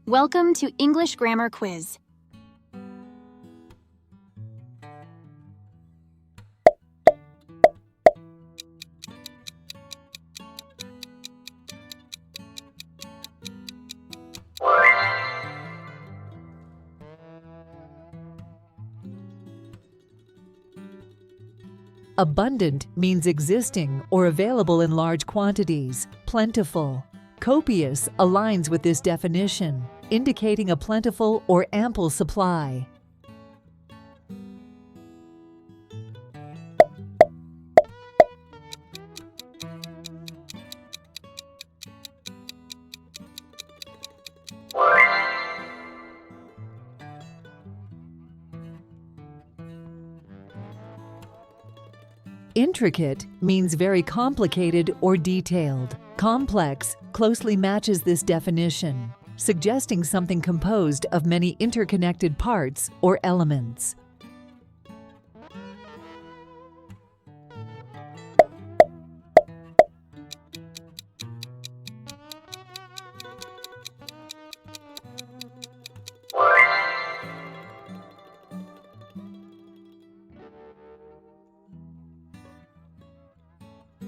Welcome to English Grammar Quiz. Abundant means existing or available in large quantities, plentiful. Copious aligns with this definition, indicating a plentiful or ample supply. Intricate means very complicated or detailed. Complex closely matches this definition, suggesting something composed of many interconnected parts or elements.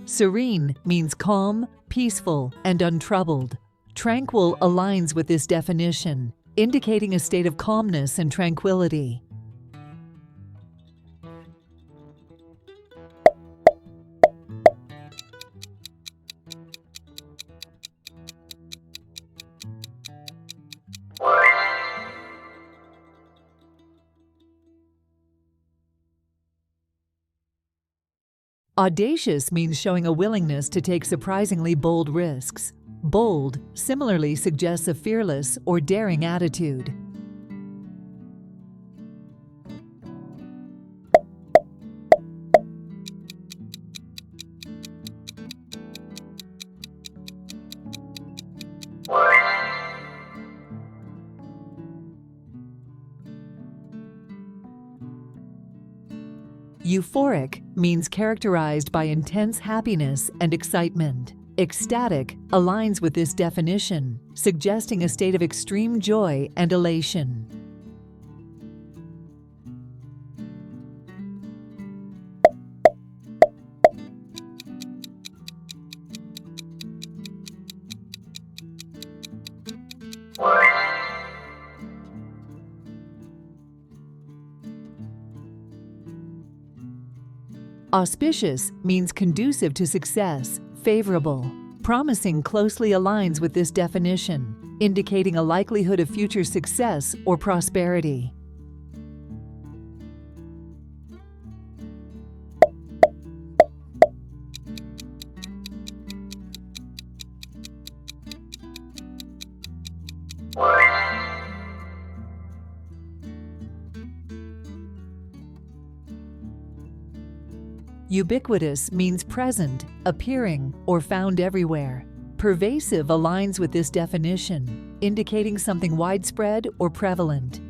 Serene means calm, peaceful, and untroubled. Tranquil aligns with this definition, indicating a state of calmness and tranquility. Audacious means showing a willingness to take surprisingly bold risks. Bold similarly suggests a fearless or daring attitude. Euphoric means characterized by intense happiness and excitement. Ecstatic aligns with this definition, suggesting a state of extreme joy and elation. Auspicious means conducive to success, favorable. Promising closely aligns with this definition, indicating a likelihood of future success or prosperity. Ubiquitous means present, appearing, or found everywhere. Pervasive aligns with this definition, indicating something widespread or prevalent.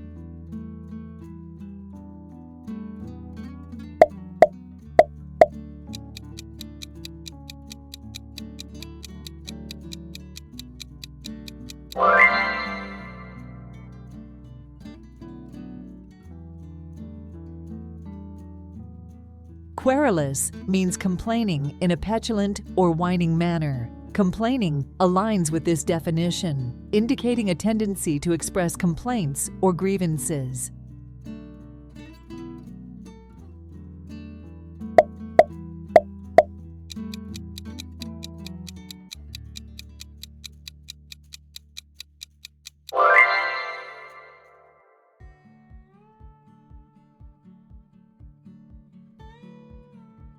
Querulous means complaining in a petulant or whining manner. Complaining aligns with this definition, indicating a tendency to express complaints or grievances.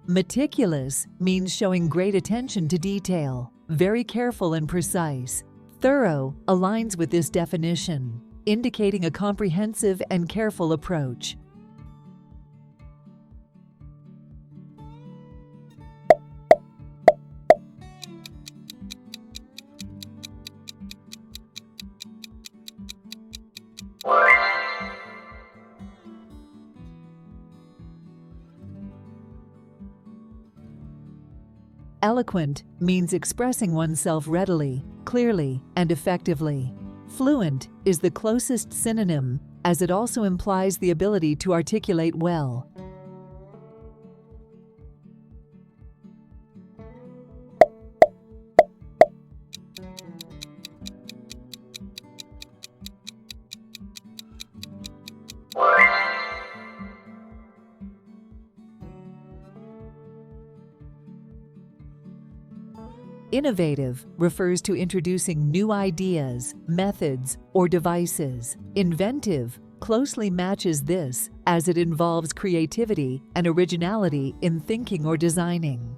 Meticulous means showing great attention to detail, very careful and precise. Thorough aligns with this definition, indicating a comprehensive and careful approach. Eloquent means expressing oneself readily, clearly, and effectively. Fluent is the closest synonym, as it also implies the ability to articulate well. Innovative refers to introducing new ideas, methods, or devices. Inventive closely matches this, as it involves creativity and originality in thinking or designing.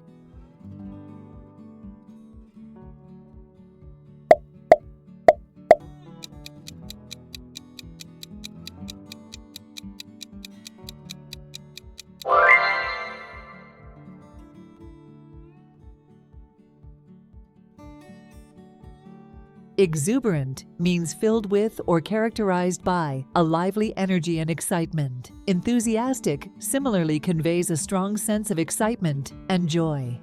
Exuberant means filled with or characterized by a lively energy and excitement. Enthusiastic similarly conveys a strong sense of excitement and joy.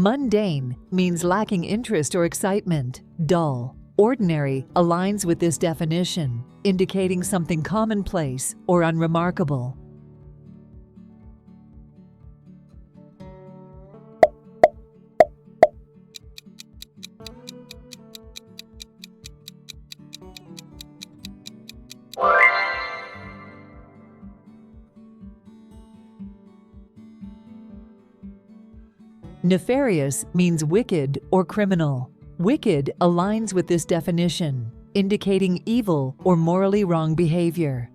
Mundane means lacking interest or excitement. Dull. Ordinary aligns with this definition, indicating something commonplace or unremarkable. Nefarious means wicked or criminal. Wicked aligns with this definition, indicating evil or morally wrong behavior.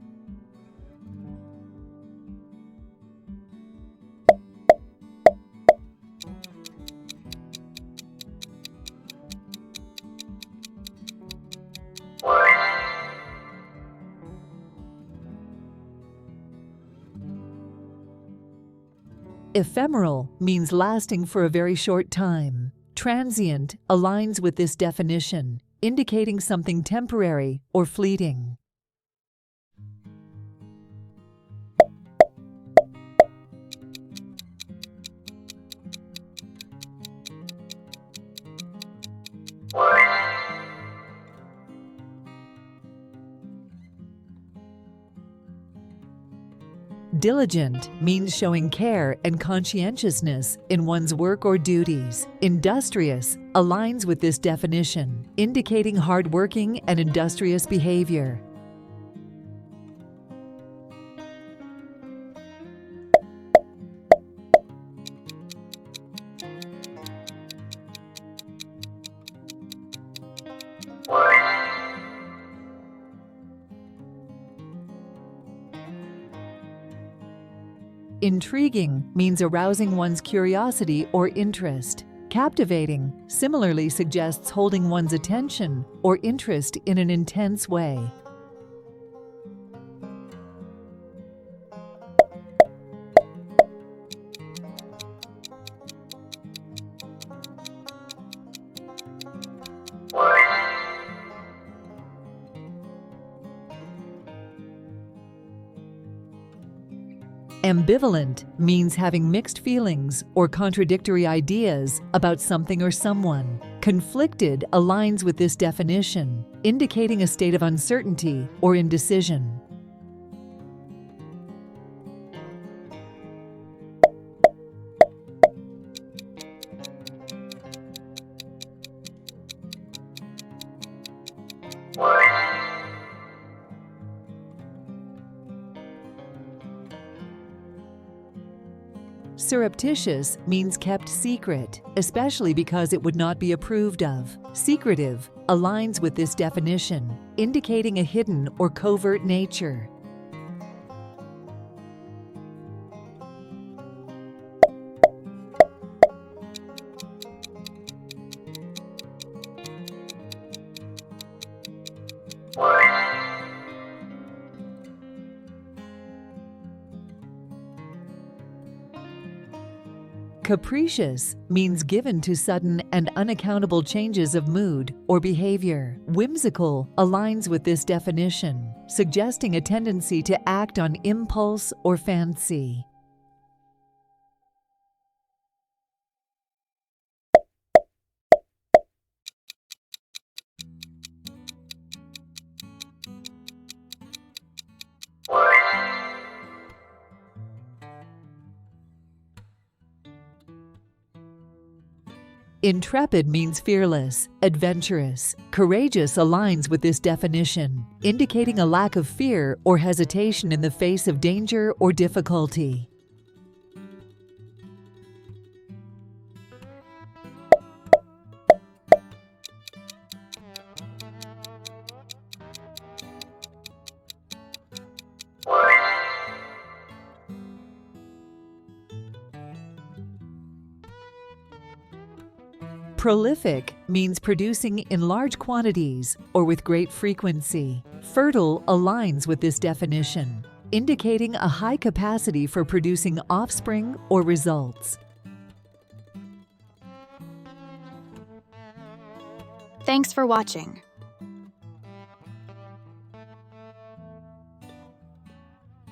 Ephemeral means lasting for a very short time. Transient aligns with this definition, indicating something temporary or fleeting. Diligent means showing care and conscientiousness in one's work or duties. Industrious aligns with this definition, indicating hardworking and industrious behavior. Intriguing means arousing one's curiosity or interest. Captivating similarly suggests holding one's attention or interest in an intense way. Ambivalent means having mixed feelings or contradictory ideas about something or someone. Conflicted aligns with this definition, indicating a state of uncertainty or indecision. Surreptitious means kept secret, especially because it would not be approved of. Secretive aligns with this definition, indicating a hidden or covert nature. Capricious means given to sudden and unaccountable changes of mood or behavior. Whimsical aligns with this definition, suggesting a tendency to act on impulse or fancy. Intrepid means fearless, adventurous. Courageous aligns with this definition, indicating a lack of fear or hesitation in the face of danger or difficulty. Prolific means producing in large quantities or with great frequency. Fertile aligns with this definition, indicating a high capacity for producing offspring or results. Thanks for watching.